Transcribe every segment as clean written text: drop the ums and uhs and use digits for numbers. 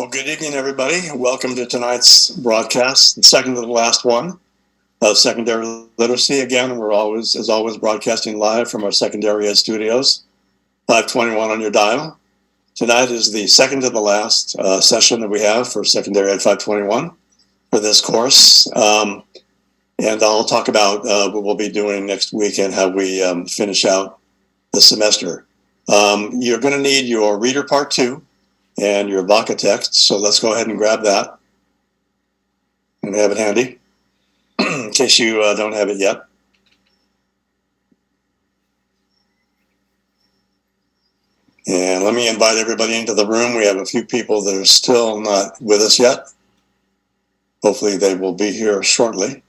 Well, good evening, everybody. Welcome to tonight's broadcast, the second to the last one of Secondary Literacy. Again, we're always, as always, broadcasting live from our Secondary Ed studios, 521 on your dial. Tonight is the second to the last session that we have for Secondary Ed 521 for this course. And I'll talk about what we'll be doing next week and how we finish out the semester. You're going to need your Reader Part 2 and your VACA text. So let's go ahead and grab that and have it handy in case you don't have it yet. And let me invite everybody into the room. We have a few people that are still not with us yet. Hopefully they will be here shortly.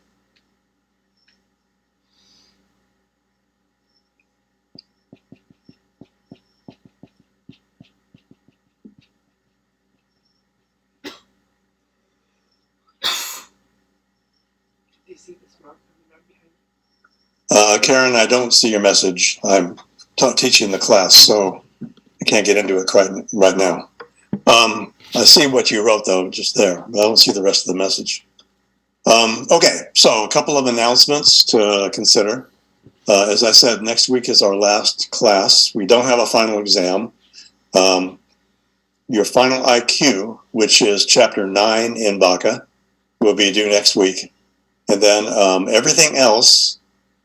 Karen, I don't see your message. I'm teaching the class, so I can't get into it right now. I see what you wrote, though, just there, but I don't see the rest of the message. Okay, so a couple of announcements to consider. As I said, next week is our last class. We don't have a final exam. Your final IQ, which is Chapter 9 in VACA, will be due next week. And then everything else,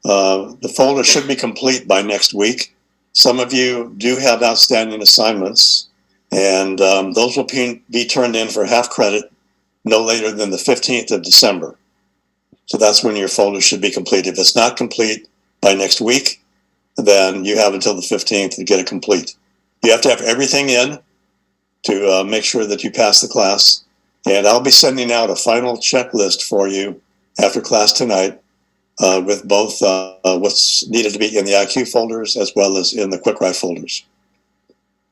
the folder should be complete by next week. Some of you do have outstanding assignments, and those will be turned in for half credit no later than the 15th of December. So that's when your folder should be complete. If it's not complete by next week, then you have until the 15th to get it complete. You have to have everything in to make sure that you pass the class. And I'll be sending out a final checklist for you after class tonight with both what's needed to be in the IQ folders as well as in the Quick Write folders.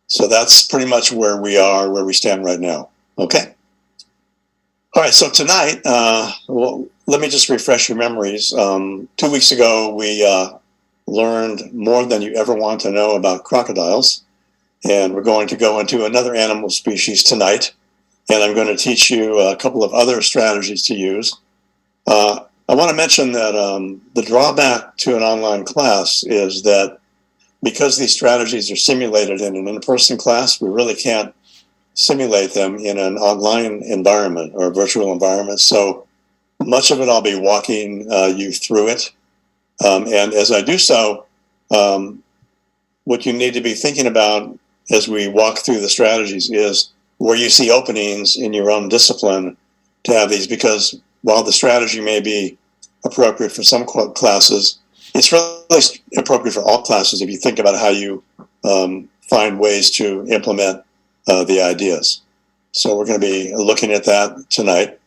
So that's pretty much where we are, where we stand right now. Okay? All right, so tonight, well, let me just refresh your memories. 2 weeks ago, we learned more than you ever want to know about crocodiles. And we're going to go into another animal species tonight. And I'm going to teach you a couple of other strategies to use. I want to mention that the drawback to an online class is that because these strategies are simulated in an in-person class, we really can't simulate them in an online environment or a virtual environment. So much of it, I'll be walking you through it. And as I do so, what you need to be thinking about as we walk through the strategies is where you see openings in your own discipline to have these, because while the strategy may be appropriate for some classes, it's really appropriate for all classes if you think about how you find ways to implement the ideas. So we're going to be looking at that tonight.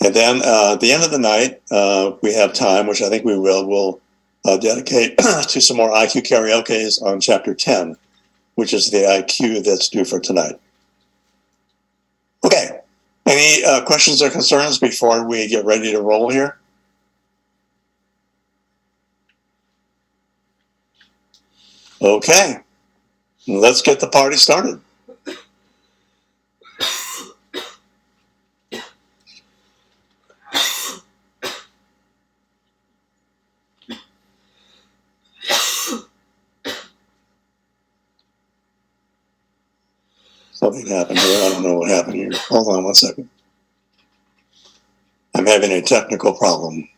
And then at the end of the night, we have time, which I think we will. We'll dedicate to some more IQ karaokes on Chapter 10, which is the IQ that's due for tonight. Okay. Any questions or concerns before we get ready to roll here? Okay. Let's get the party started. Something happened here. I don't know what happened here. Hold on one second. I'm having a technical problem.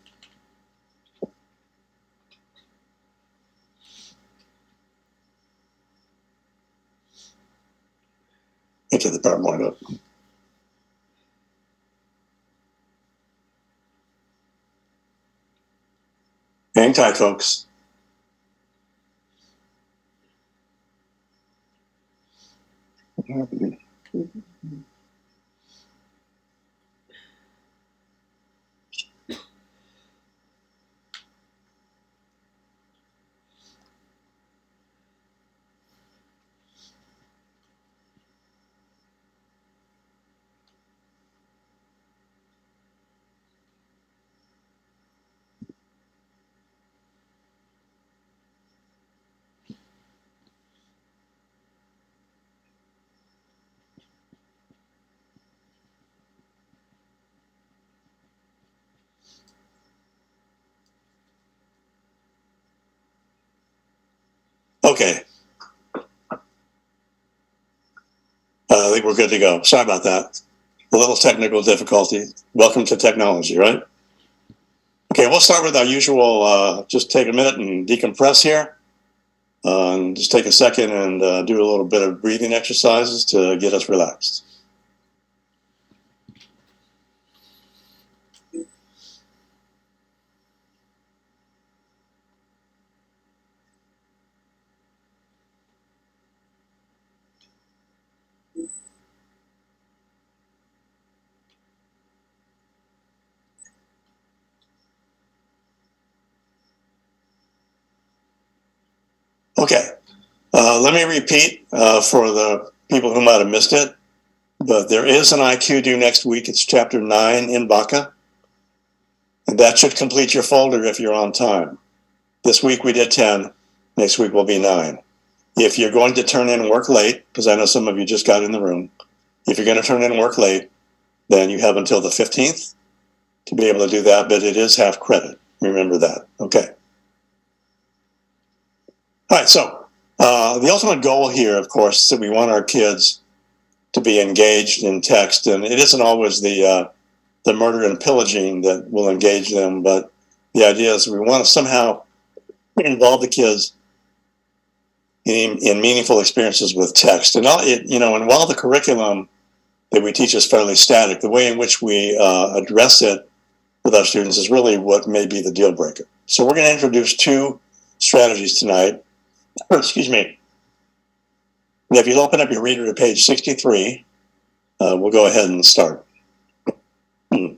Get to the PowerPoint up. Hang tight, folks. Okay. I think we're good to go. Sorry about that. A little technical difficulty. Welcome to technology, right? Okay, we'll start with our usual, just take a minute and decompress here. And just take a second and do a little bit of breathing exercises to get us relaxed. Okay, let me repeat for the people who might have missed it, but there is an IQ due next week. It's chapter 9 in Baka, and that should complete your folder if you're on time. This week we did 10, next week will be 9. If you're going to turn in work late, because I know some of you just got in the room, if you're going to turn in work late, then you have until the 15th to be able to do that, but it is half credit. Remember that. Okay. All right, so the ultimate goal here, of course, is that we want our kids to be engaged in text, and it isn't always the murder and pillaging that will engage them, but the idea is we want to somehow involve the kids in meaningful experiences with text. And and while the curriculum that we teach is fairly static, the way in which we address it with our students is really what may be the deal breaker. So we're going to introduce 2 strategies tonight. Excuse me. If you'll open up your reader to page 63, we'll go ahead and start. Now,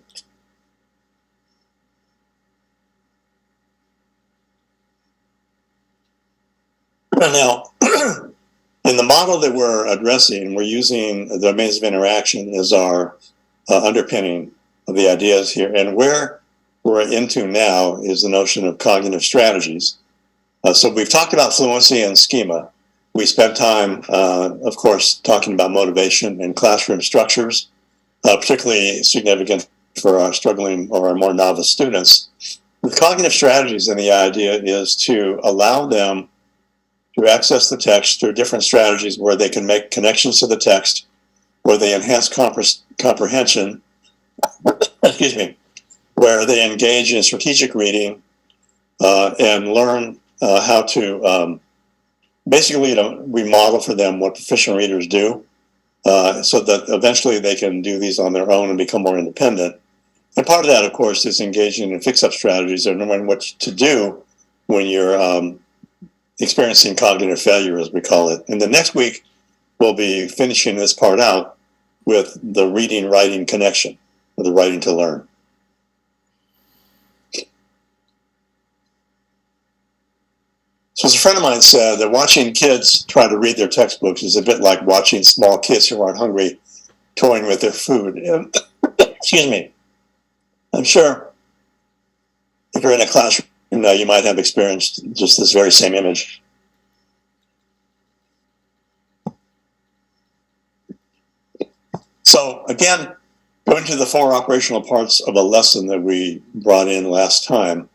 in the model that we're addressing, we're using the domains of interaction as our underpinning of the ideas here. And where we're into now is the notion of cognitive strategies. So we've talked about fluency and schema. We spent time, of course, talking about motivation and classroom structures, particularly significant for our struggling or our more novice students. With cognitive strategies, and the idea is to allow them to access the text through different strategies where they can make connections to the text, where they enhance comprehension, excuse me, where they engage in strategic reading and learn how to basically, we model for them what proficient readers do so that eventually they can do these on their own and become more independent. And part of that, of course, is engaging in fix-up strategies or knowing what to do when you're experiencing cognitive failure, as we call it. And the next week, we'll be finishing this part out with the reading-writing connection, or the writing to learn. So as a friend of mine said, that watching kids try to read their textbooks is a bit like watching small kids who aren't hungry toying with their food. Excuse me. I'm sure if you're in a classroom, you might have experienced just this very same image. So again, going to the 4 operational parts of a lesson that we brought in last time,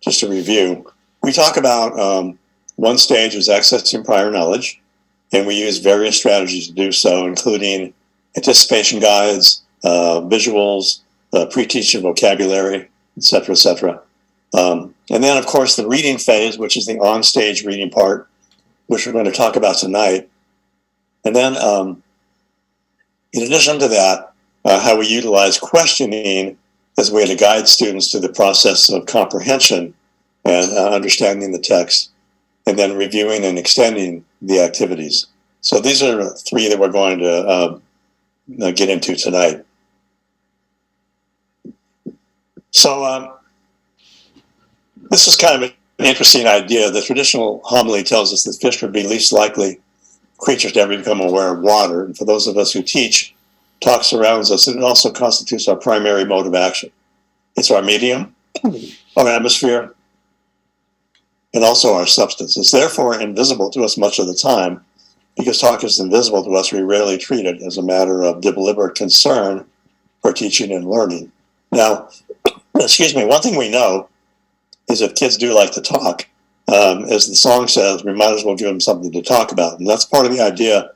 just to review, we talk about one stage is accessing prior knowledge, and we use various strategies to do so, including anticipation guides, visuals, pre-teaching vocabulary, etc., etc. And then, of course, the reading phase, which is the on-stage reading part, which we're going to talk about tonight. And then, in addition to that, how we utilize questioning as a way to guide students through the process of comprehension and understanding the text, and then reviewing and extending the activities. So these are 3 that we're going to get into tonight. So this is kind of an interesting idea. The traditional homily tells us that fish would be least likely creatures to ever become aware of water. And for those of us who teach, talk surrounds us, and it also constitutes our primary mode of action. It's our medium, our atmosphere, and also our substance. It's therefore invisible to us much of the time. Because talk is invisible to us, we rarely treat it as a matter of deliberate concern for teaching and learning. Now, excuse me, one thing we know is that kids do like to talk, as the song says, we might as well give them something to talk about. And that's part of the idea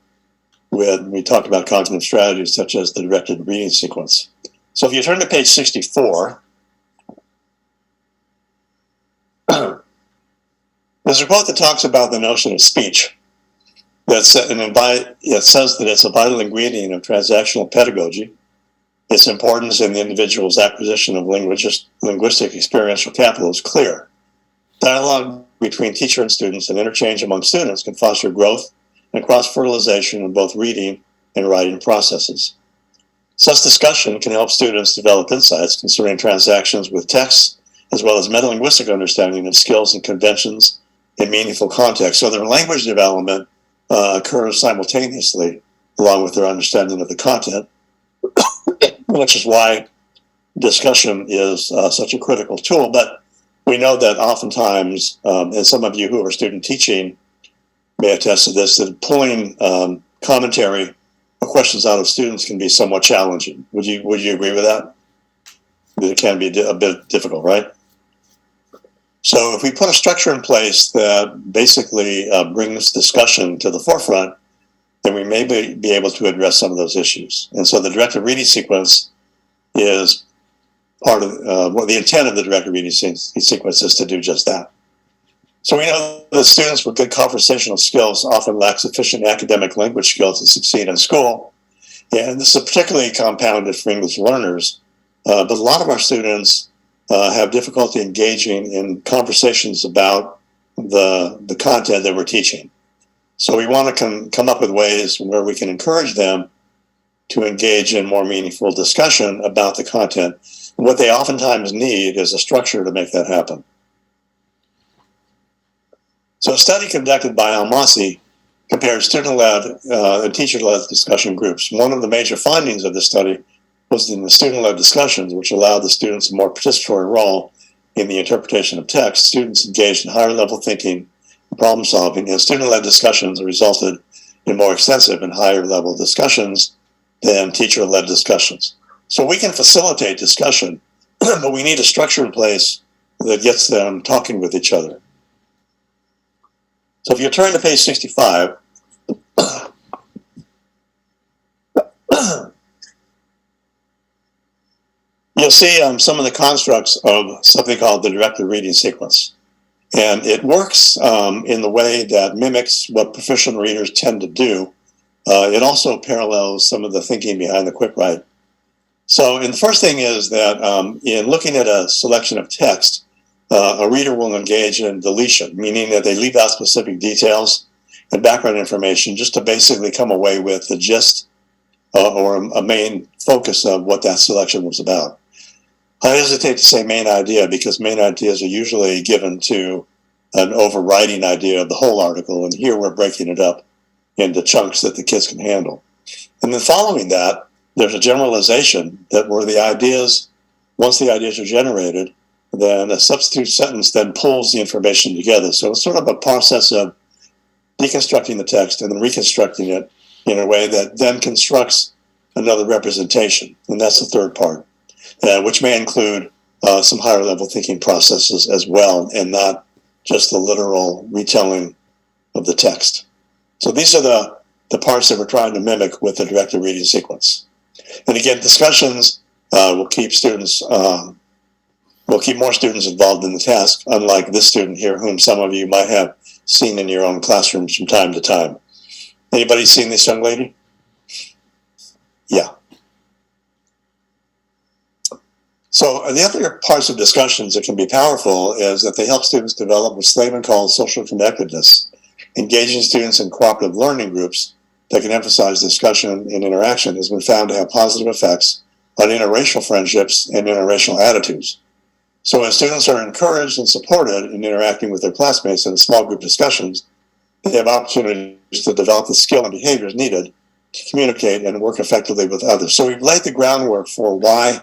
when we talk about cognitive strategies such as the directed reading sequence. So if you turn to page 64, there's a quote that talks about the notion of speech. It says that it's a vital ingredient of transactional pedagogy. Its importance in the individual's acquisition of linguistic experiential capital is clear. Dialogue between teacher and students and interchange among students can foster growth and cross-fertilization in both reading and writing processes. Such discussion can help students develop insights concerning transactions with texts, as well as metalinguistic understanding of skills and conventions in meaningful context. So their language development occurs simultaneously along with their understanding of the content, which is why discussion is such a critical tool. But we know that oftentimes, and some of you who are student teaching may attest to this, that pulling commentary or questions out of students can be somewhat challenging. Would you agree with that? It can be a bit difficult, right? So if we put a structure in place that basically brings discussion to the forefront, then we may be able to address some of those issues. And so the directed reading sequence is part of, the intent of the directed reading sequence is to do just that. So we know that students with good conversational skills often lack sufficient academic language skills to succeed in school. And this is particularly compounded for English learners. But a lot of our students have difficulty engaging in conversations about the content that we're teaching. So we want to come up with ways where we can encourage them to engage in more meaningful discussion about the content. And what they oftentimes need is a structure to make that happen. So a study conducted by Almasi compared student-led and teacher-led discussion groups. One of the major findings of this study was in the student-led discussions, which allowed the students a more participatory role in the interpretation of text. Students engaged in higher-level thinking and problem-solving, and student-led discussions resulted in more extensive and higher-level discussions than teacher-led discussions. So we can facilitate discussion, but we need a structure in place that gets them talking with each other. So if you turn to page 65, you'll see some of the constructs of something called the directed reading sequence. And it works in the way that mimics what proficient readers tend to do. It also parallels some of the thinking behind the quick write. So the first thing is that in looking at a selection of text, a reader will engage in deletion, meaning that they leave out specific details and background information just to basically come away with the gist or a main focus of what that selection was about. I hesitate to say main idea because main ideas are usually given to an overriding idea of the whole article, and here we're breaking it up into chunks that the kids can handle. And then following that, there's a generalization that where the ideas, once the ideas are generated, then a substitute sentence then pulls the information together. So it's sort of a process of deconstructing the text and then reconstructing it in a way that then constructs another representation. And that's the third part, which may include some higher level thinking processes as well, and not just the literal retelling of the text. So these are the parts that we're trying to mimic with the directed reading sequence. And again, discussions will keep more students involved in the task, unlike this student here, whom some of you might have seen in your own classrooms from time to time. Anybody seen this young lady? Yeah. So the other parts of discussions that can be powerful is that they help students develop what Slavin calls social connectedness. Engaging students in cooperative learning groups that can emphasize discussion and interaction has been found to have positive effects on interracial friendships and interracial attitudes. So as students are encouraged and supported in interacting with their classmates in small group discussions, they have opportunities to develop the skill and behaviors needed to communicate and work effectively with others. So we've laid the groundwork for why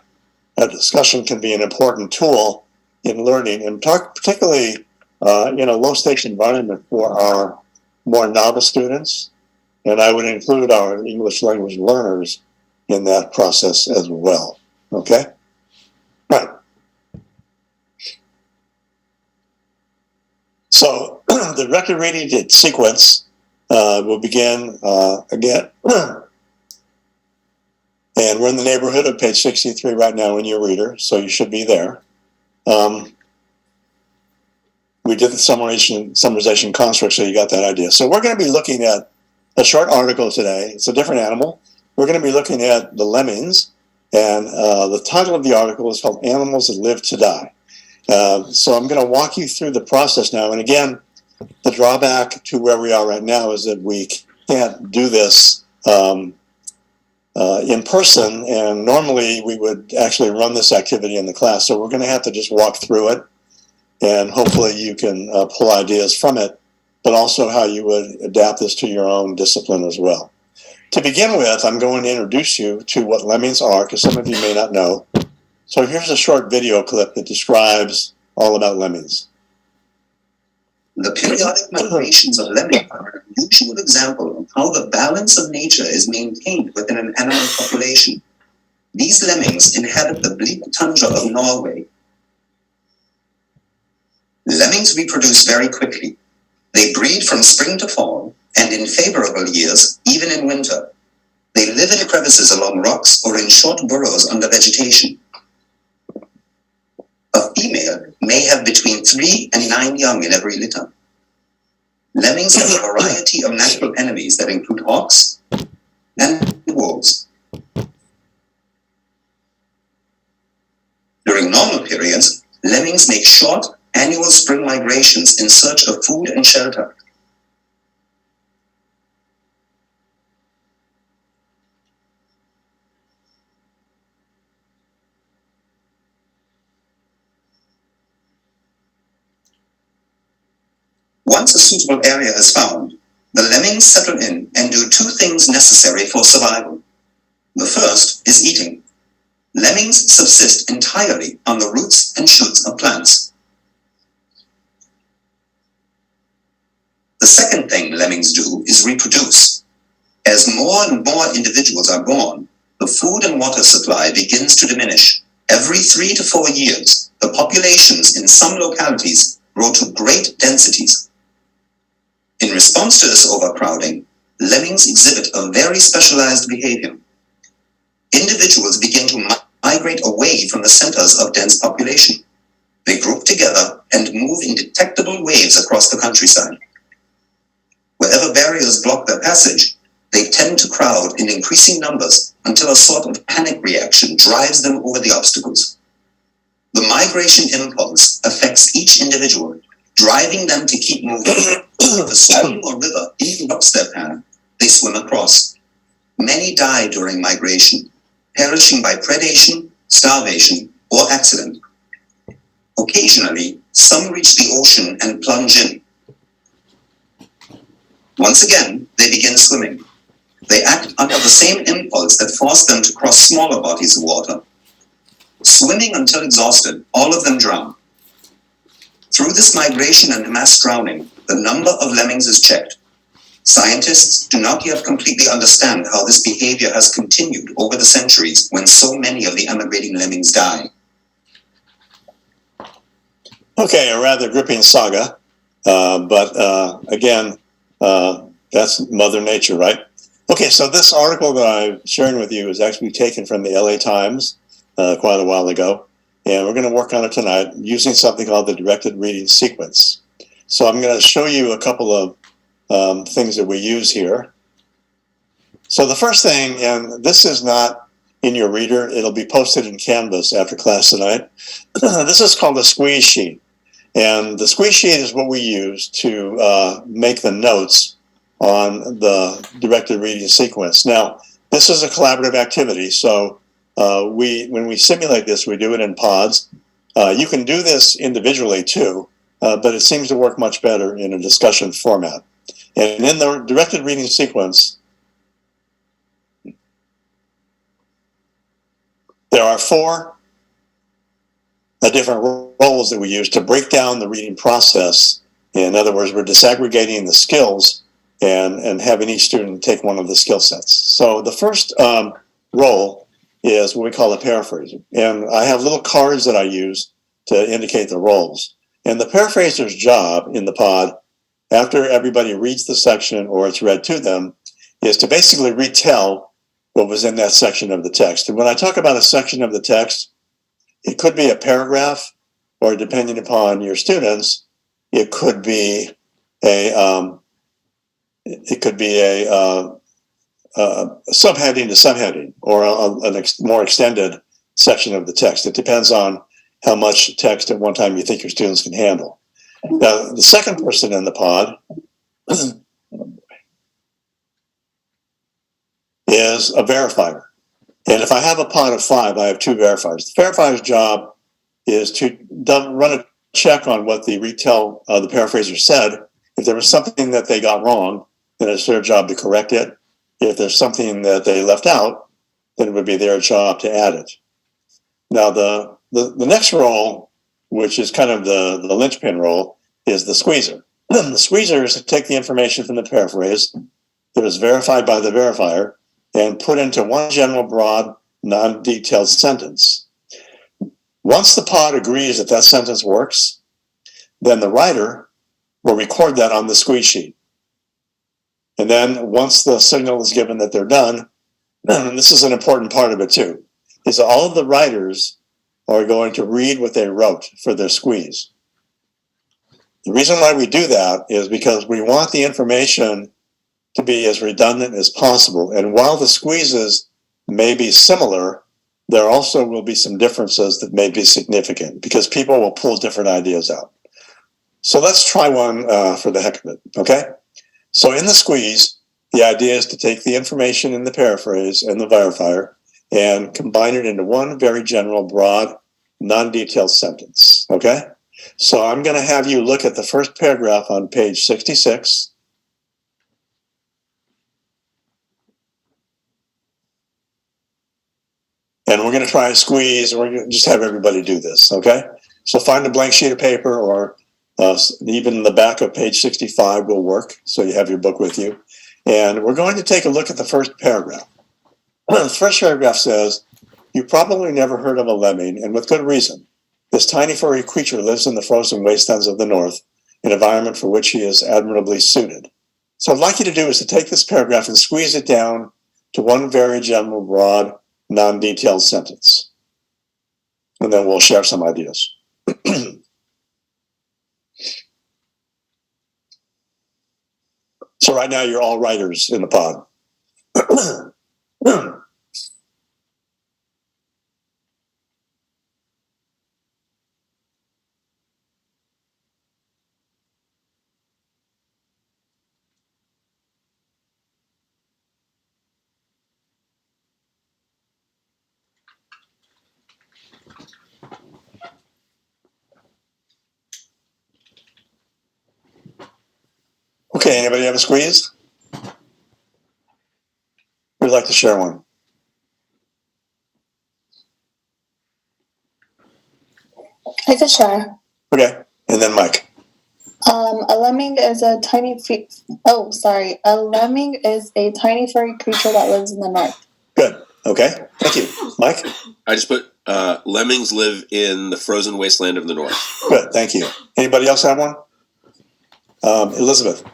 a discussion can be an important tool in learning, and particularly in a low-stakes environment for our more novice students. And I would include our English language learners in that process as well. Okay? Right. So So the directed reading sequence will begin again. And we're in the neighborhood of page 63 right now in your reader, so you should be there. We did the summarization construct, so you got that idea. So we're going to be looking at a short article today. It's a different animal. We're going to be looking at the lemmings, and the title of the article is called Animals That Live to Die. So I'm going to walk you through the process now. And again, the drawback to where we are right now is that we can't do this in person, and normally we would actually run this activity in the class. So we're going to have to just walk through it, and hopefully you can pull ideas from it, but also how you would adapt this to your own discipline as well. To begin with, I'm going to introduce you to what lemmings are, because some of you may not know. So here's a short video clip that describes all about lemmings. The periodic migrations of lemmings are an unusual example of how the balance of nature is maintained within an animal population. These lemmings inhabit the bleak tundra of Norway. Lemmings reproduce very quickly. They breed from spring to fall, and in favorable years, even in winter. They live in crevices along rocks or in short burrows under vegetation. A female may have between 3 and 9 young in every litter. Lemmings have a variety of natural enemies that include hawks and wolves. During normal periods, lemmings make short, annual spring migrations in search of food and shelter. Once a suitable area is found, the lemmings settle in and do two things necessary for survival. The first is eating. Lemmings subsist entirely on the roots and shoots of plants. The second thing lemmings do is reproduce. As more and more individuals are born, the food and water supply begins to diminish. Every 3 to 4 years, the populations in some localities grow to great densities. In response to this overcrowding, lemmings exhibit a very specialized behavior. Individuals begin to migrate away from the centers of dense population. They group together and move in detectable waves across the countryside. Wherever barriers block their passage, they tend to crowd in increasing numbers until a sort of panic reaction drives them over the obstacles. The migration impulse affects each individual, driving them to keep moving. If a stream or river interrupts their path, they swim across. Many die during migration, perishing by predation, starvation, or accident. Occasionally, some reach the ocean and plunge in. Once again, they begin swimming. They act under the same impulse that forced them to cross smaller bodies of water. Swimming until exhausted, all of them drown. Through this migration and mass drowning, the number of lemmings is checked. Scientists do not yet completely understand how this behavior has continued over the centuries when so many of the emigrating lemmings die. Okay, a rather gripping saga, but again, that's Mother Nature, right? Okay, so this article that I'm sharing with you is actually taken from the LA Times quite a while ago, and we're going to work on it tonight using something called the directed reading sequence. So I'm going to show you a couple of things that we use here. So the first thing, and this is not in your reader, it'll be posted in Canvas after class tonight. This is called a squeeze sheet. And the squeeze sheet is what we use to make the notes on the directed reading sequence. Now, this is a collaborative activity, so when we simulate this, we do it in pods. You can do this individually too, but it seems to work much better in a discussion format. And in the directed reading sequence, there are 4 different roles that we use to break down the reading process. In other words, we're disaggregating the skills and having each student take one of the skill sets. So the first role is what we call a paraphrase. And I have little cards that I use to indicate the roles. And the paraphraser's job in the pod, after everybody reads the section or it's read to them, is to basically retell what was in that section of the text. And when I talk about a section of the text, it could be a paragraph, or depending upon your students, it could be a subheading to subheading, or a more extended section of the text. It depends on how much text at one time you think your students can handle. Now, the second person in the pod is a verifier. And if I have a pod of 5, I have 2 verifiers. The verifier's job is to run a check on what the the paraphraser said. If there was something that they got wrong, then it's their job to correct it. If there's something that they left out, then it would be their job to add it. Now, the next role, which is kind of the linchpin role, is the squeezer. The squeezer is to take the information from the paraphrase that is verified by the verifier and put into one general, broad, non-detailed sentence. Once the pod agrees that that sentence works, then the writer will record that on the squeeze sheet. And then once the signal is given that they're done, and this is an important part of it too, is that all of the writers are going to read what they wrote for their squeeze. The reason why we do that is because we want the information to be as redundant as possible. And while the squeezes may be similar, there also will be some differences that may be significant because people will pull different ideas out. So let's try one for the heck of it, okay? So in the squeeze, the idea is to take the information in the paraphrase and the verifier and combine it into one very general, broad, non-detailed sentence, okay? So I'm going to have you look at the first paragraph on page 66. And we're going to try and squeeze, and we're going to just have everybody do this, okay? So find a blank sheet of paper, or even the back of page 65 will work, so you have your book with you. And we're going to take a look at the first paragraph. The first paragraph says, "You probably never heard of a lemming, and with good reason. This tiny furry creature lives in the frozen wastelands of the north, an environment for which he is admirably suited." So what I'd like you to do is to take this paragraph and squeeze it down to one very general, broad, non-detailed sentence. And then we'll share some ideas. So right now you're all writers in the pod. Okay, anybody have a squeeze? Who'd like to share one? I could share. Okay, and then Mike. A lemming is a tiny A lemming is a tiny furry creature that lives in the north. Good. Okay. Thank you. Mike? I just put lemmings live in the frozen wasteland of the north. Good. Thank you. Anybody else have one? Elizabeth?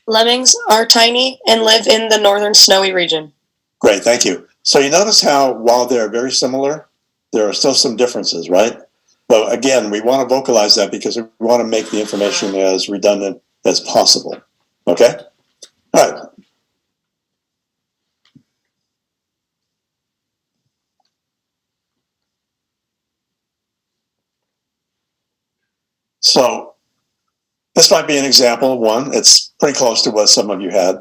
Lemmings are tiny and live in the northern snowy region. Great. Thank you. So you notice how while they're very similar, there are still some differences, right? So again, we want to vocalize that because we want to make the information as redundant as possible. Okay? All right. So this might be an example of one. It's pretty close to what some of you had.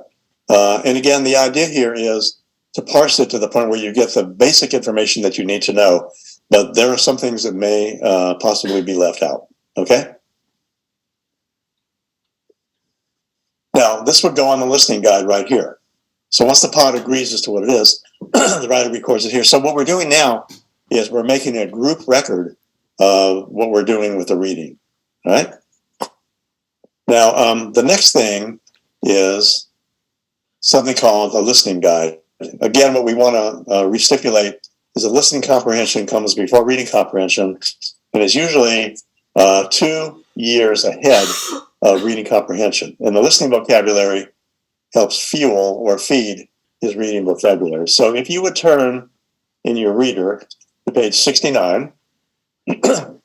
And again, the idea here is to parse it to the point where you get the basic information that you need to know, but there are some things that may possibly be left out. Okay? Now, this would go on the listening guide right here. So once the pod agrees as to what it is, the writer records it here. So what we're doing now is we're making a group record of what we're doing with the reading. All right? Now, the next thing is something called a listening guide. Again, what we want to restipulate is that listening comprehension comes before reading comprehension, and is usually 2 years ahead of reading comprehension. And the listening vocabulary helps fuel or feed his reading vocabulary. So if you would turn in your reader to page 69. By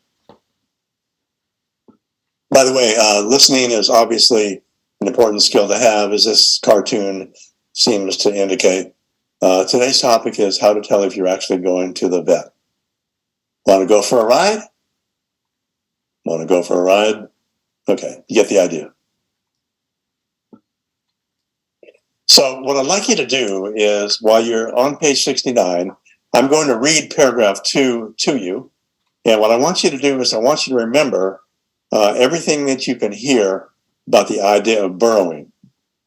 the way, listening is obviously an important skill to have, as this cartoon seems to indicate. Today's topic is how to tell if you're actually going to the vet. Want to go for a ride? Want to go for a ride? Okay, you get the idea. So what I'd like you to do is, while you're on page 69, I'm going to read paragraph 2 to you. And what I want you to do is I want you to remember everything that you can hear about the idea of burrowing.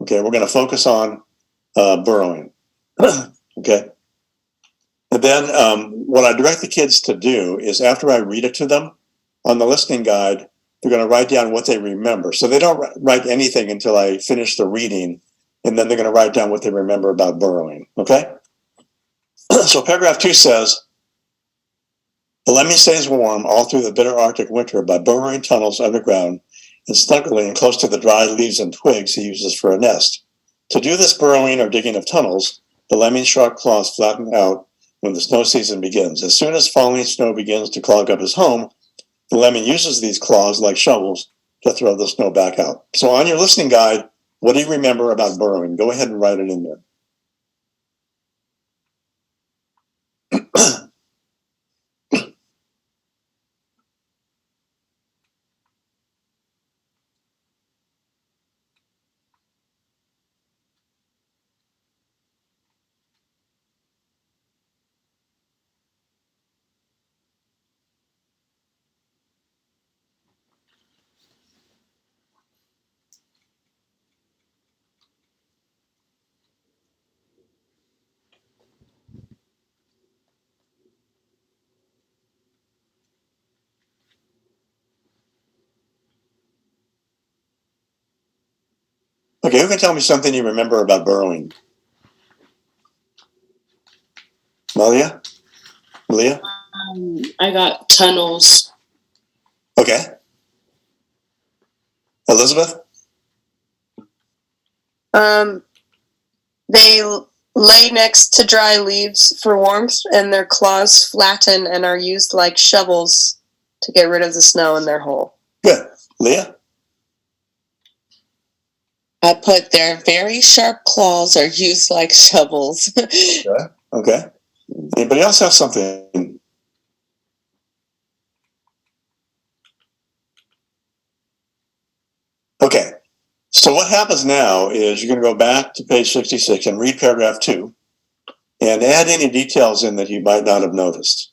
Okay, we're going to focus on burrowing. Okay. And then what I direct the kids to do is, after I read it to them on the listening guide, they're going to write down what they remember. So they don't write anything until I finish the reading, and then they're going to write down what they remember about burrowing. Okay? So paragraph 2 says, the lemming stays warm all through the bitter Arctic winter by burrowing tunnels underground and snuggling close to the dry leaves and twigs he uses for a nest. To do this burrowing or digging of tunnels, the lemming's sharp claws flatten out when the snow season begins. As soon as falling snow begins to clog up his home, the lemming uses these claws like shovels to throw the snow back out. So on your listening guide, what do you remember about burrowing? Go ahead and write it in there. Okay, who can tell me something you remember about burrowing? Malia? Malia? I got tunnels. Okay. Elizabeth? They lay next to dry leaves for warmth, and their claws flatten and are used like shovels to get rid of the snow in their hole. Good. Leah? I put their very sharp claws are used like shovels. Okay. Anybody else have something? Okay. So what happens now is you're going to go back to page 66 and read paragraph 2 and add any details in that you might not have noticed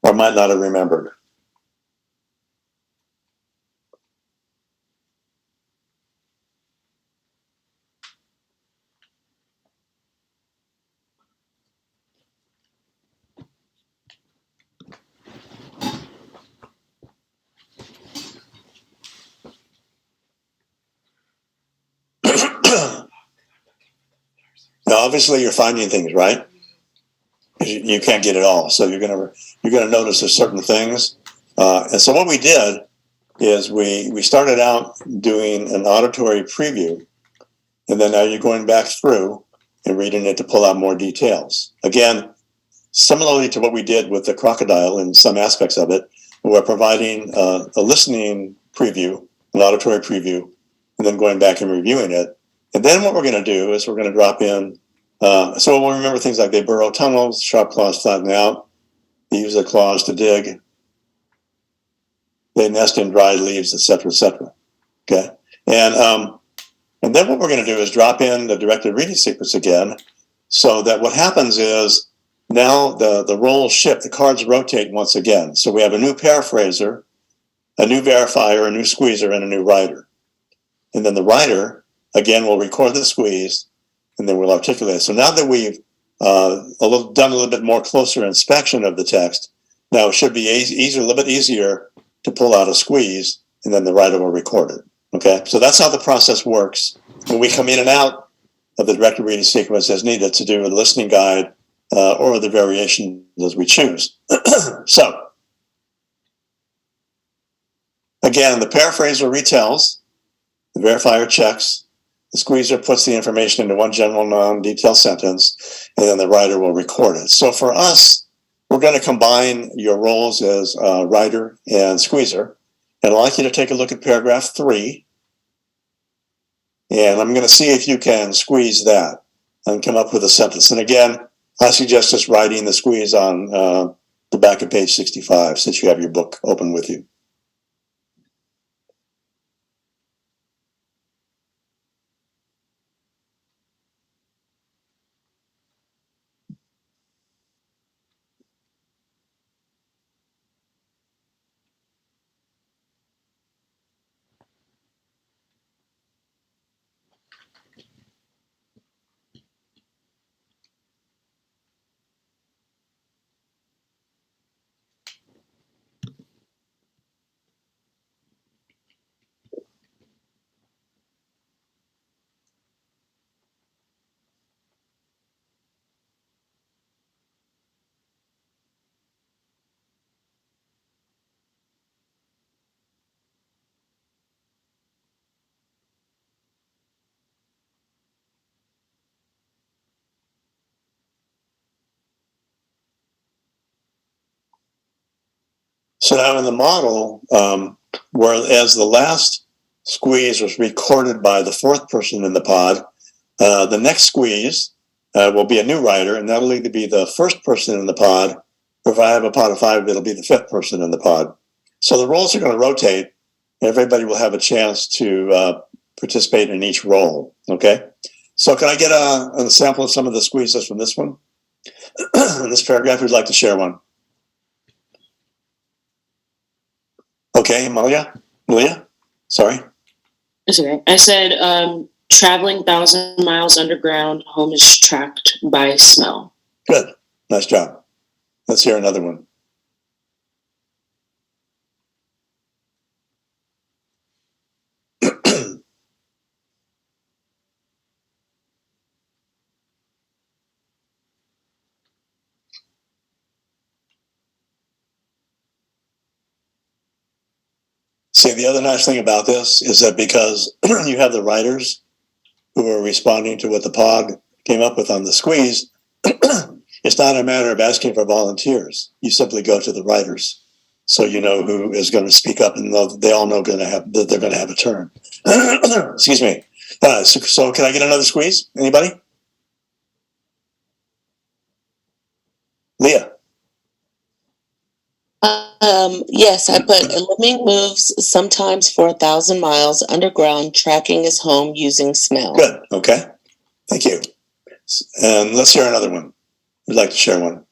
or might not have remembered. Now, obviously, you're finding things, right? You can't get it all, so you're gonna notice there's certain things. And so what we did is we started out doing an auditory preview, and then now you're going back through and reading it to pull out more details. Again, similarly to what we did with the crocodile in some aspects of it, we're providing a listening preview, an auditory preview, and then going back and reviewing it. And then what we're going to do is we're going to drop in, so we'll remember things like they burrow tunnels, sharp claws flatten out, they use their claws to dig, they nest in dried leaves, etc., etc. Okay? And then what we're going to do is drop in the directed reading sequence again, so that what happens is now the roles shift, the cards rotate once again. So we have a new paraphraser, a new verifier, a new squeezer, and a new writer. And then the writer, again, will record the squeeze, and then we'll articulate. So now that we've done a little bit more closer inspection of the text, now it should be a little bit easier to pull out a squeeze, and then the writer will record it. Okay, so that's how the process works. When we come in and out of the directed reading sequence as needed to do a listening guide or the variation as we choose. So, again, the paraphraser retells, the verifier checks, the squeezer puts the information into one general non-detailed sentence, and then the writer will record it. So for us, we're going to combine your roles as writer and squeezer. And I'd like you to take a look at paragraph 3. And I'm going to see if you can squeeze that and come up with a sentence. And again, I suggest just writing the squeeze on the back of page 65, since you have your book open with you. So now in the model, whereas the last squeeze was recorded by the fourth person in the pod, the next squeeze will be a new writer, and that'll either be the first person in the pod, or if I have a pod of 5, it'll be the fifth person in the pod. So the roles are going to rotate. Everybody will have a chance to participate in each role, okay? So can I get a sample of some of the squeezes from this one? This paragraph, who'd like to share one? Okay, Malia? Sorry. That's okay. I said, traveling 1,000 miles underground, home is tracked by smell. Good. Nice job. Let's hear another one. See, the other nice thing about this is that because you have the writers who are responding to what the pod came up with on the squeeze, it's not a matter of asking for volunteers. You simply go to the writers, so you know who is going to speak up, and they all know that they're going to have a turn. Excuse me. So can I get another squeeze? Anybody? Leah. Yes, I put a lemming moves sometimes for 1,000 miles underground, tracking his home using smell. Good. Okay. Thank you. And let's hear another one. We'd like to share one.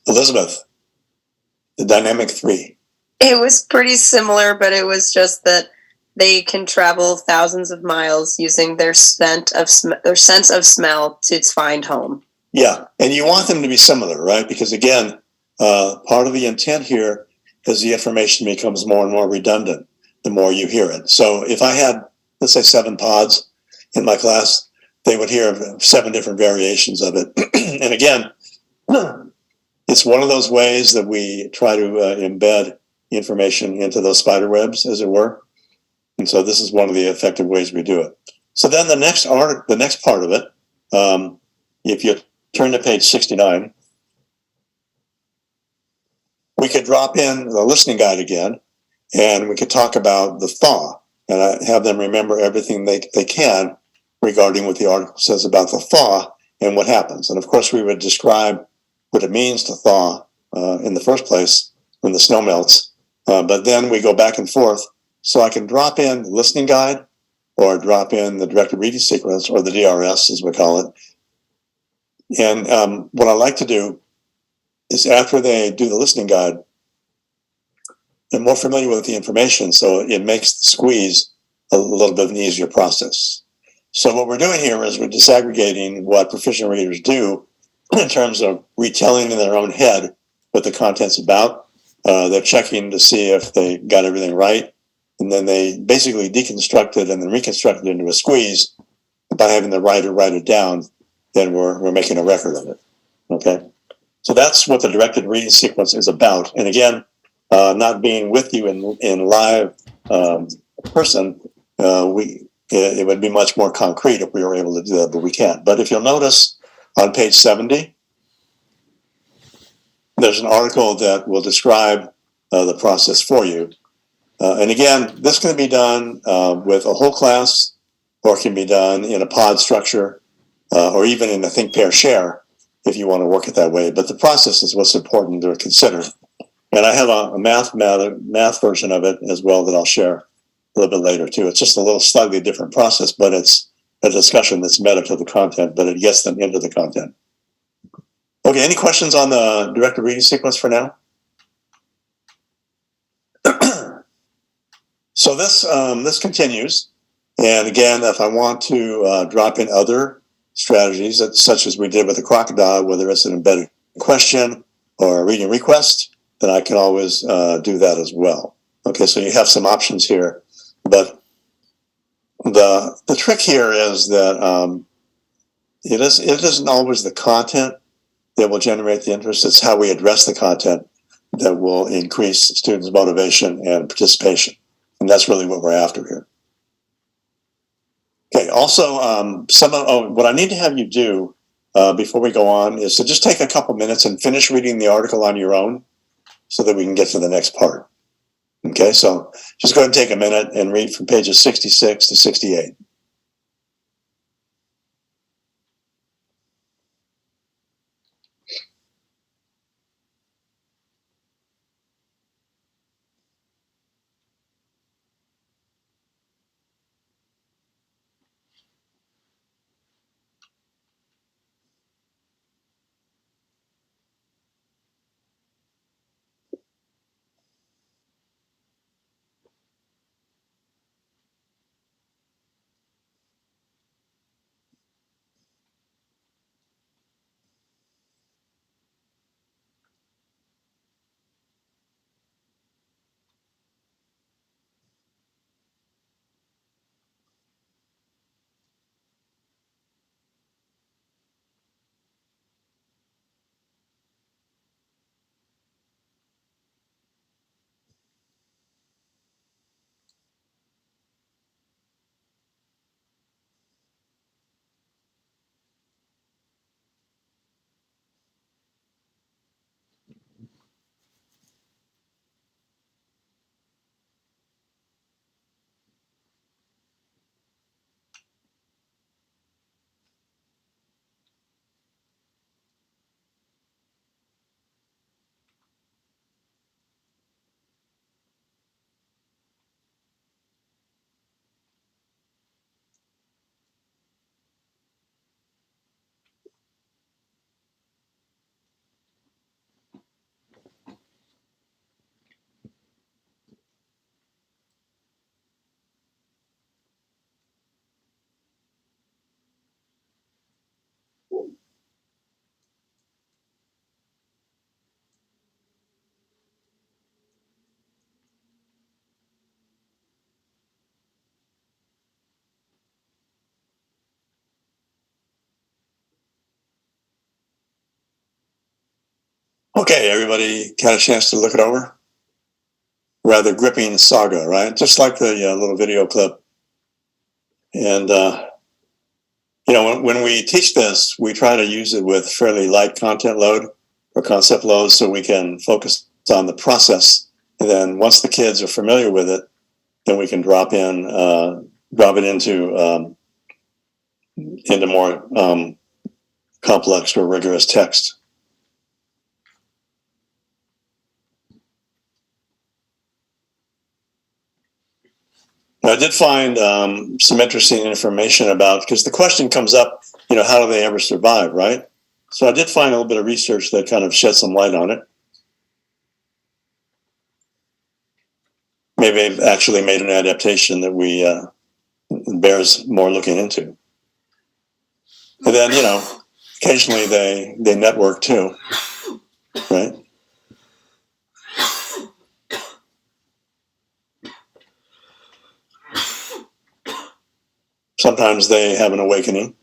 Elizabeth, the dynamic 3. It was pretty similar, but it was just that they can travel thousands of miles using their sense of smell to find home. Yeah, and you want them to be similar, right? Because again, part of the intent here is the information becomes more and more redundant the more you hear it. So if I had, let's say, 7 pods in my class, they would hear 7 different variations of it. And again, it's one of those ways that we try to embed information into those spider webs, as it were. And so this is one of the effective ways we do it. So then the next part of it, if you turn to page 69, we could drop in the listening guide again, and we could talk about the thaw, and I have them remember everything they can regarding what the article says about the thaw and what happens. And of course, we would describe what it means to thaw in the first place when the snow melts. But then we go back and forth. So I can drop in the listening guide or drop in the directed reading sequence, or the DRS as we call it. And what I like to do is after they do the listening guide, they're more familiar with the information, so it makes the squeeze a little bit of an easier process. So what we're doing here is we're disaggregating what proficient readers do in terms of retelling in their own head what the content's about. They're checking to see if they got everything right. and then they basically deconstruct it and then reconstruct it into a squeeze by having the writer write it down, then we're making a record of it. Okay? So that's what the directed reading sequence is about. And again, not being with you in live person, it would be much more concrete if we were able to do that, but we can't. But if you'll notice on page 70, there's an article that will describe the process for you. And again, this can be done with a whole class, or it can be done in a pod structure, or even in a think, pair, share, if you want to work it that way. But the process is what's important to consider. And I have a math version of it as well that I'll share a little bit later too. It's just a little slightly different process, but it's a discussion that's meta to the content, but it gets them into the content. Okay, any questions on the directed reading sequence for now? So this continues. And again, if I want to drop in other strategies, such as we did with the crocodile, whether it's an embedded question or a reading request, then I can always do that as well. Okay, so you have some options here. But the trick here is that it isn't always the content that will generate the interest. It's how we address the content that will increase students' motivation and participation. And that's really what we're after here. Okay, also, what I need to have you do before we go on is to just take a couple minutes and finish reading the article on your own so that we can get to the next part. Okay, so just go ahead and take a minute and read from pages 66 to 68. Okay, everybody got a chance to look it over? Rather gripping saga, right? Just like the little video clip. And, when we teach this, we try to use it with fairly light content load or concept load so we can focus on the process. And then once the kids are familiar with it, then we can drop it into more complex or rigorous text. I did find some interesting information about, because the question comes up, how do they ever survive, right? So I did find a little bit of research that kind of shed some light on it. Maybe they've actually made an adaptation that bears more looking into. And then, occasionally they network too, right? Sometimes they have an awakening.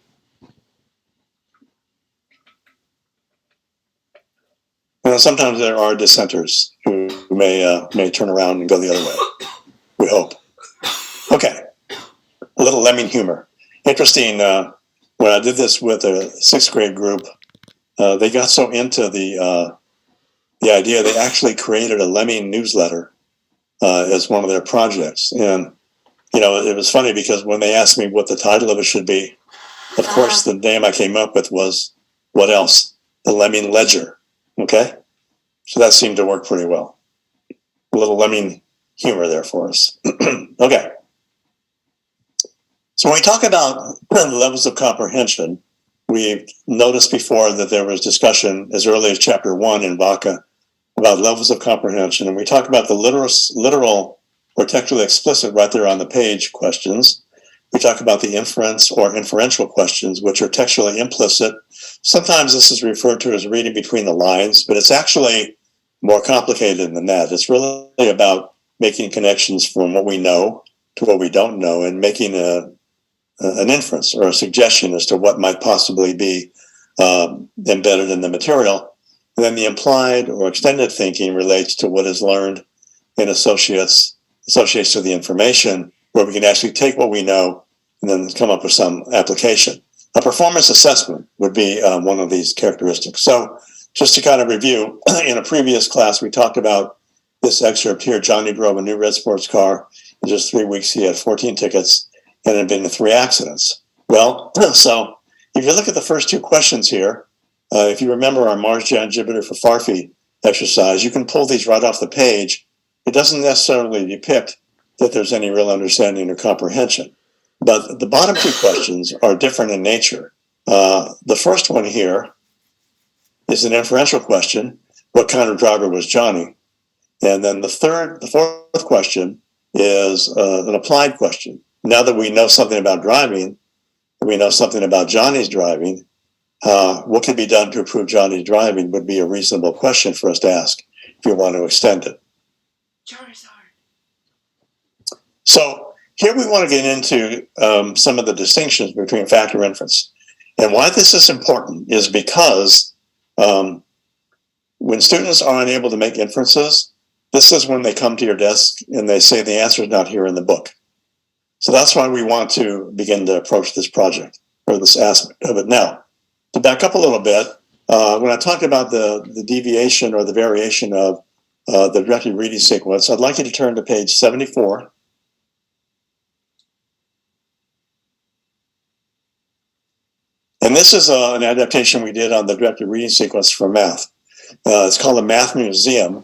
And sometimes there are dissenters who may turn around and go the other way. We hope. Okay, a little lemming humor. Interesting. When I did this with a 6th grade group, they got so into the idea they actually created a lemming newsletter as one of their projects. And it was funny because when they asked me what the title of it should be, of course the name I came up with was what else? The Lemming Ledger. Okay, so that seemed to work pretty well. A little lemming humor there for us. Okay. So when we talk about the levels of comprehension, we've noticed before that there was discussion as early as chapter 1 in Vaka about levels of comprehension. And we talk about the literal or textually explicit right there on the page questions. We talk about the inference or inferential questions, which are textually implicit. Sometimes this is referred to as reading between the lines, but it's actually more complicated than that. It's really about making connections from what we know to what we don't know and making an inference or a suggestion as to what might possibly be embedded in the material. And then the implied or extended thinking relates to what is learned and associates to the information, where we can actually take what we know and then come up with some application. A performance assessment would be one of these characteristics. So just to kind of review, in a previous class, we talked about this excerpt here. Johnny drove a new red sports car. In just 3 weeks, he had 14 tickets and had been in 3 accidents. Well, so if you look at the first 2 questions here, if you remember our Mars, Jan, Jupiter for Farfi exercise, you can pull these right off the page. It doesn't necessarily depict that there's any real understanding or comprehension. But the bottom 2 questions are different in nature. The first one here is an inferential question. What kind of driver was Johnny? And then the fourth question is an applied question. Now that we know something about driving, we know something about Johnny's driving, what can be done to improve Johnny's driving would be a reasonable question for us to ask if you want to extend it. So here we want to get into some of the distinctions between fact and inference. And why this is important is because when students are unable to make inferences, this is when they come to your desk and they say the answer is not here in the book. So that's why we want to begin to approach this project or this aspect of it. Now, to back up a little bit, when I talk about the deviation or the variation of the directed reading sequence, I'd like you to turn to page 74. And this is an adaptation we did on the directed reading sequence for math. It's called a Math Museum.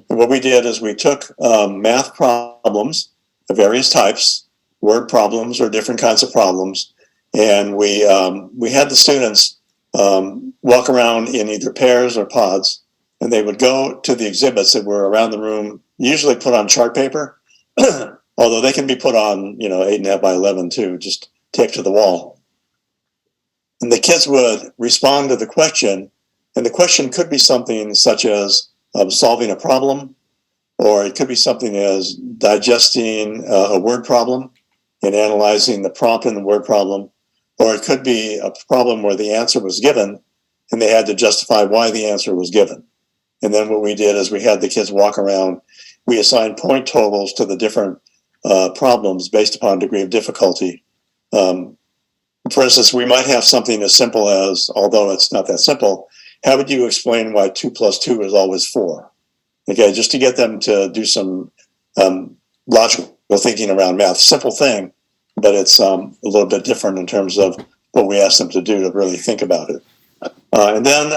And what we did is we took math problems of various types, word problems or different kinds of problems, and we had the students walk around in either pairs or pods, and they would go to the exhibits that were around the room, usually put on chart paper, although they can be put on, 8.5 by 11 too, just taped to the wall. And the kids would respond to the question, and the question could be something such as solving a problem, or it could be something as digesting a word problem and analyzing the prompt in the word problem, or it could be a problem where the answer was given and they had to justify why the answer was given. And then what we did is we had the kids walk around. We assigned point totals to the different problems based upon degree of difficulty. For instance, we might have something as simple as, although it's not that simple, how would you explain why 2 plus 2 is always 4? Okay, just to get them to do some logical thinking around math. Simple thing, but it's a little bit different in terms of what we ask them to do to really think about it. And then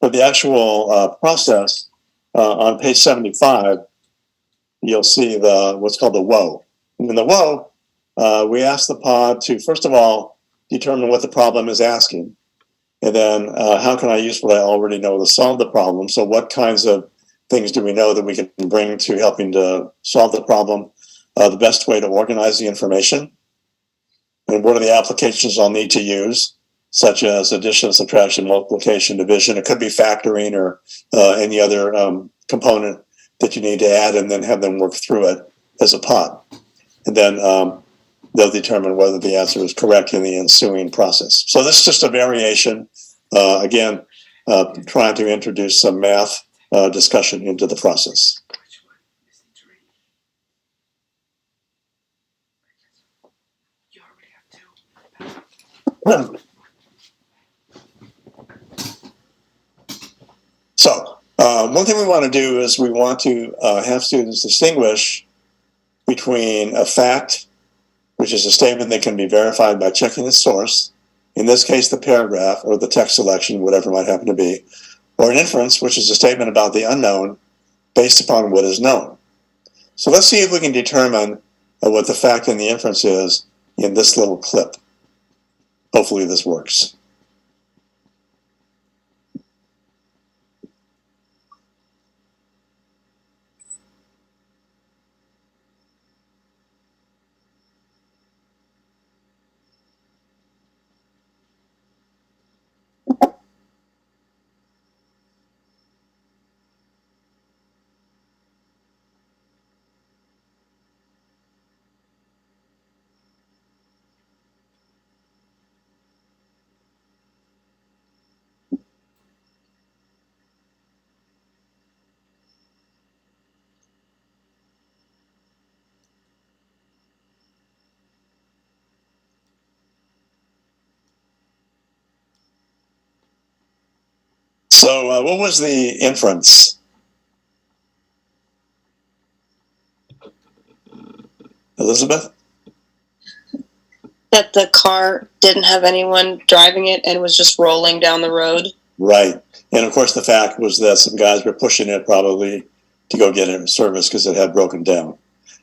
for the actual process, on page 75, you'll see what's called the WOE. In the WOE, we ask the pod to, first of all, determine what the problem is asking. And then how can I use what I already know to solve the problem? So what kinds of things do we know that we can bring to helping to solve the problem? The best way to organize the information. And what are the applications I'll need to use, such as addition, subtraction, multiplication, division. It could be factoring or any other component that you need to add, and then have them work through it as a pod. And then they'll determine whether the answer is correct in the ensuing process. So this is just a variation, again, trying to introduce some math discussion into the process. So one thing we want to do is we want to have students distinguish between a fact, which is a statement that can be verified by checking its source, in this case the paragraph or the text selection, whatever it might happen to be, or an inference, which is a statement about the unknown based upon what is known. So let's see if we can determine what the fact and the inference is in this little clip. Hopefully this works. So what was the inference? Elizabeth? That the car didn't have anyone driving it and was just rolling down the road. Right. And of course the fact was that some guys were pushing it probably to go get it in service because it had broken down.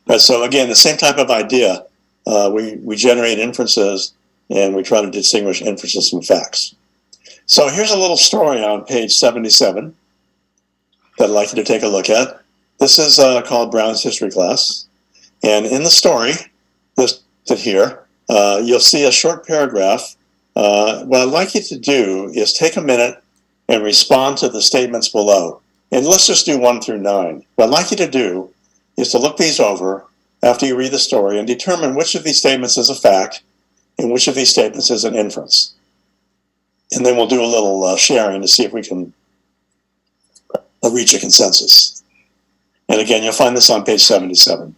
But so again, the same type of idea. We generate inferences and we try to distinguish inferences from facts. So here's a little story on page 77 that I'd like you to take a look at. This is called Brown's History Class. And in the story listed here, you'll see a short paragraph. What I'd like you to do is take a minute and respond to the statements below. And let's just do 1 through 9. What I'd like you to do is to look these over after you read the story and determine which of these statements is a fact and which of these statements is an inference. And then we'll do a little sharing to see if we can reach a consensus. And again, you'll find this on page 77.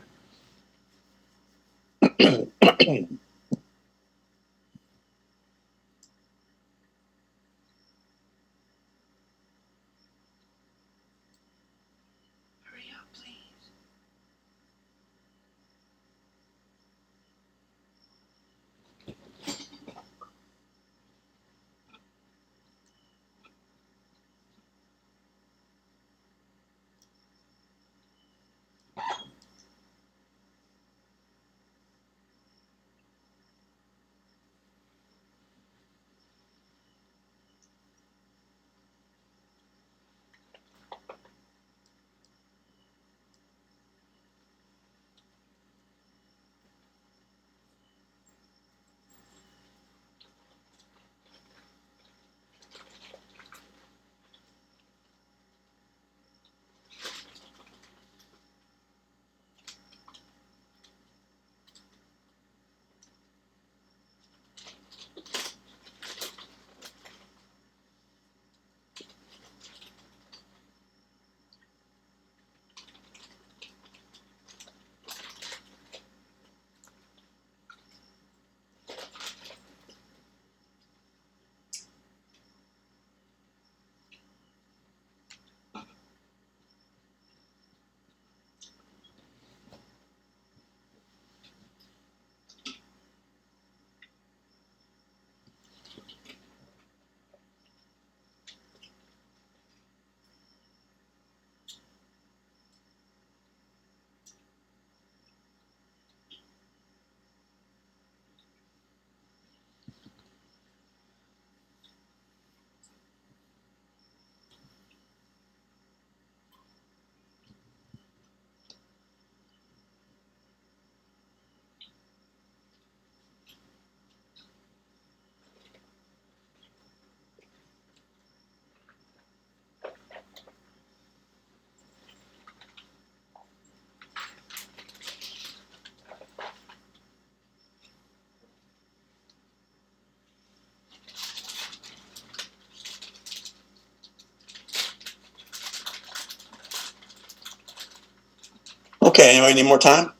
Okay, anybody need more time?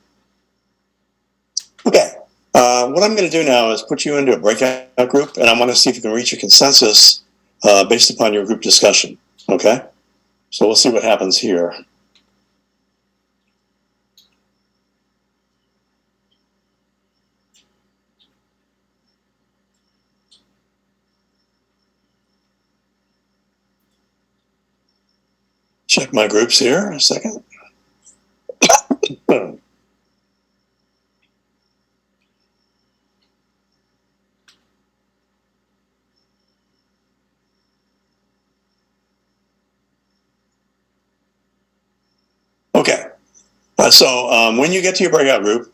Okay. What I'm going to do now is put you into a breakout group, and I want to see if you can reach a consensus based upon your group discussion. Okay? So we'll see what happens here. Check my groups here a second. Okay. So when you get to your breakout group,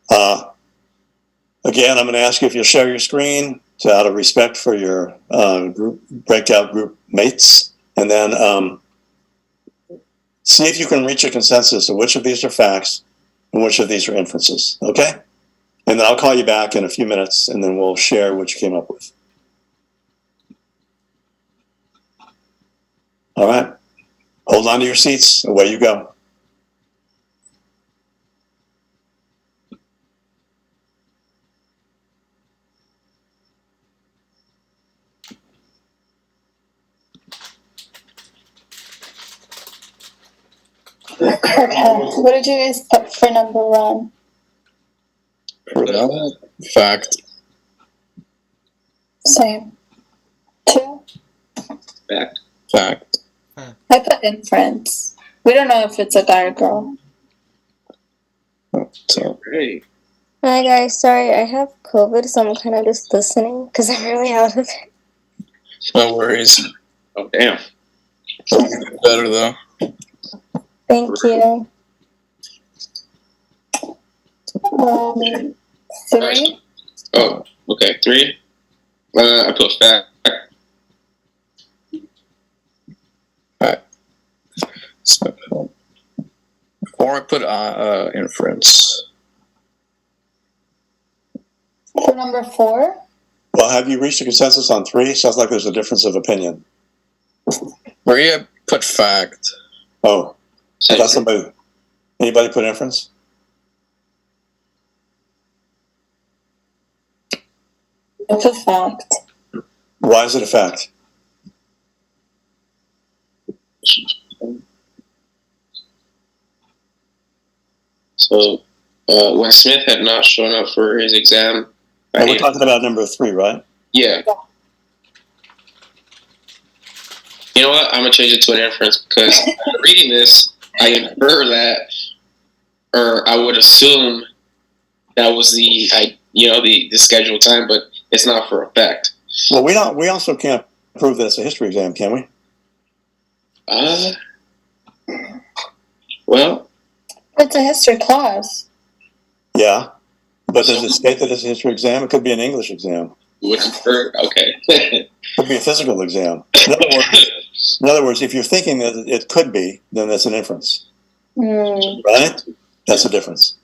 again, I'm going to ask you if you'll share your screen out of respect for your breakout group mates, and then see if you can reach a consensus of which of these are facts and which of these are inferences. Okay? And then I'll call you back in a few minutes, and then we'll share what you came up with. All right? Hold on to your seats. Away you go. Okay. What did you guys put for number one? Fact. Same. Two? Fact. I put inference. We don't know if it's a guy or girl. So, Hey. Hi guys, sorry, I have COVID, so I'm kind of just listening because I'm really out of it. no worries. Oh, damn. Better though. Thank you. 3? Oh, okay, 3. I put fact. So, 4 I put inference. For number 4? Well, have you reached a consensus on 3? Sounds like there's a difference of opinion. 3 I put fact. Oh, I thought somebody. Anybody put inference? It's a fact. Why is it a fact? So, when Smith had not shown up for his exam, And we're talking about number 3, right? yeah. You know what? I'm gonna change it to an inference because reading this, I infer that, or I would assume that was the scheduled time, but it's not for a fact. Well, we also can't prove that it's a history exam, can we? Well, It's a history class. Yeah, but does it state that it's a history exam? It could be an English exam. would infer. Okay. Could be a physical exam. In other words, if you're thinking that it could be, then that's an inference, right? That's a difference.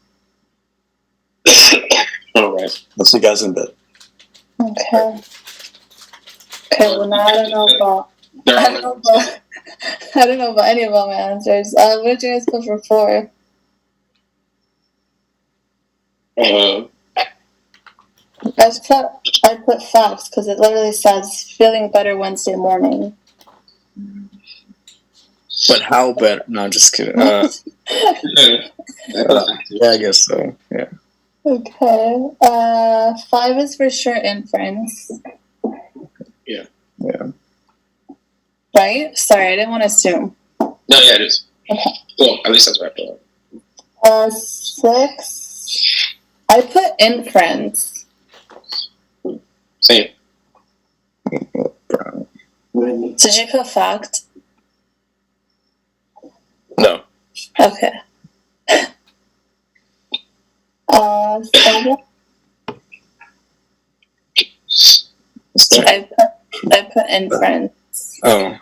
All right. We'll see you guys in a bit. Okay. Okay, well now I don't know about I don't know about any of my answers. What did you guys put for 4? I put facts because it literally says feeling better Wednesday morning. But how better? No, I'm just kidding. Yeah, I guess so. Yeah. Okay. 5 is for sure inference. Yeah. Yeah. Right? Sorry, I didn't want to assume. No, yeah, it is. Okay. Well, at least that's what I thought. 6. I put inference. Same. Did you put fact? No. Okay. 7. I put inference. Oh.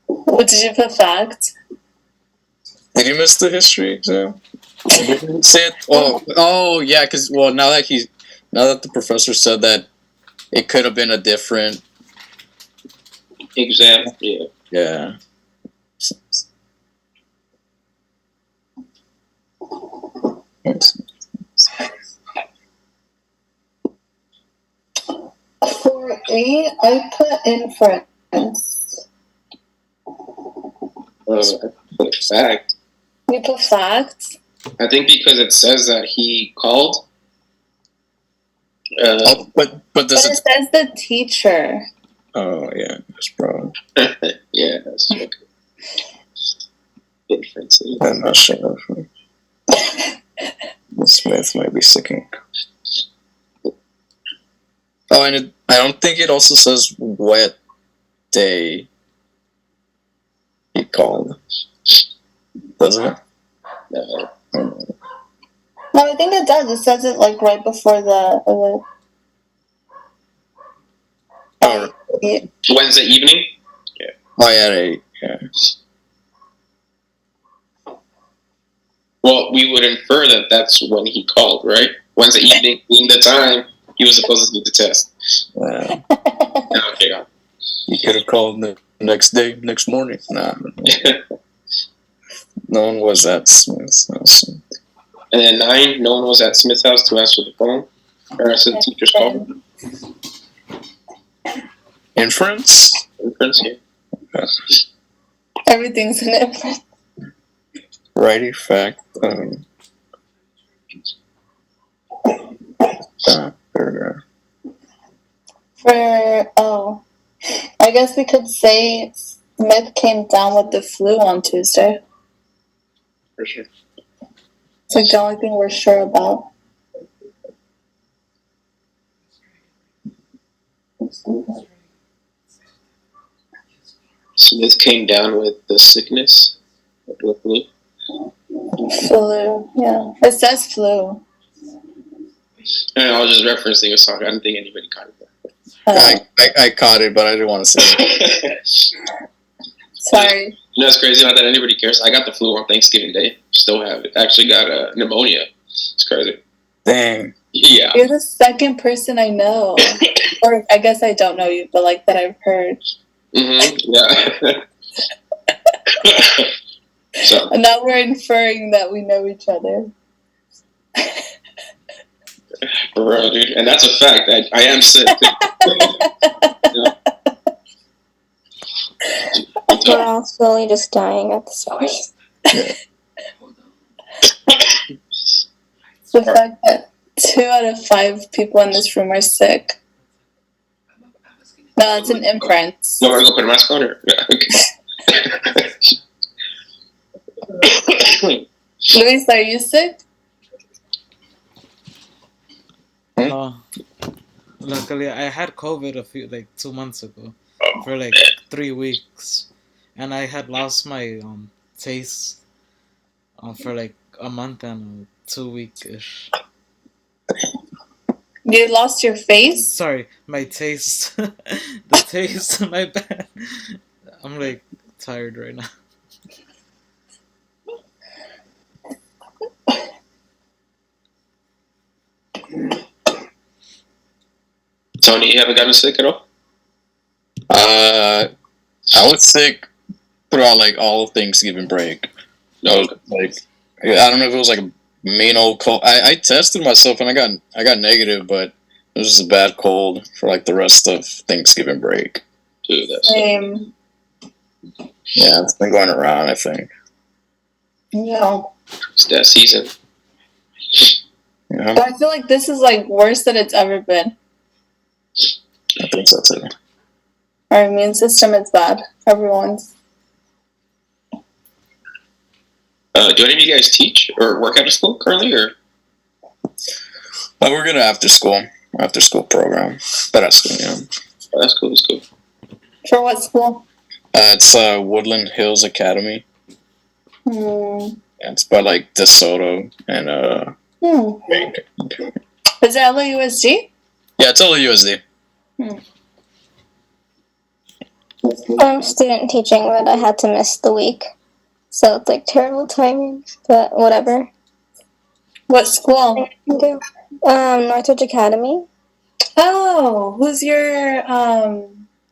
What did you put fact? Did you miss the history exam? Say it. Oh, yeah. Because now that the professor said that it could have been a different exam. Yeah. Yeah. A, I put inference. But fact. You put facts? I think because it says that he called. But But does it it? says the teacher. Oh yeah, that's probably. Yeah, that's okay. Inferences. I'm not sure. Smith might be sicking. Oh, and I don't think it also says what day he called. Doesn't it? No. No, I think it does. It says it like right before the Oh, Wednesday evening? oh yeah, yeah. Well, we would infer that that's when he called, right? Wednesday evening being the time he was supposed to do the test. Yeah. Okay, got You could have called the next day, next morning. Nah. No one was at Smith's house. And then 9, no one was at Smith's house to answer the phone or answer the teacher's call. Inference? Inference, yeah. everything's an inference. Righty fact. Paragraph. I guess we could say Smith came down with the flu on Tuesday. For sure. It's like the only thing we're sure about. Smith came down with the sickness. With flu. Flu, yeah. It says flu. And I was just referencing a song. I didn't think anybody caught it. I caught it, but I didn't want to say it. Sorry. You know, it's crazy. Not that anybody cares. I got the flu on Thanksgiving Day. Still have it. Actually got pneumonia. It's crazy. Dang. Yeah. You're the second person I know. Or I guess I don't know you, but like that I've heard. Yeah. So. And now we're inferring that we know each other. For real, dude. And that's a fact. I am sick. We're all slowly just dying at this point. The fact that 2 out of 5 people in this room are sick. No, it's an inference. You want me to go put a mask on her? Okay. Luis, are you sick? Luckily, I had COVID 2 months ago for 3 weeks, and I had lost my taste for a month and 2 week-ish. You lost your face? Sorry, my taste. The taste, my bad. I'm tired right now. Tony, you haven't gotten sick at all? I was sick throughout all Thanksgiving break. I was I don't know if it was a mean old cold. I tested myself and I got negative, but it was just a bad cold for the rest of Thanksgiving break. Dude, that's Same. Yeah, it's been going around, I think. Yeah. It's that season. Yeah, But I feel like this is worse than it's ever been. I think so too. Our immune system is bad. Everyone's. Do any of you guys teach or work out of school currently, or? We're gonna after school program. But at school, yeah. Oh, that's cool. That's cool. For what school? It's Woodland Hills Academy. Hmm. It's by DeSoto and Is it LAUSD? Yeah, it's LAUSD. I'm student teaching, but I had to miss the week. So it's terrible timing, but whatever. What school? Northridge Academy. Oh, who's your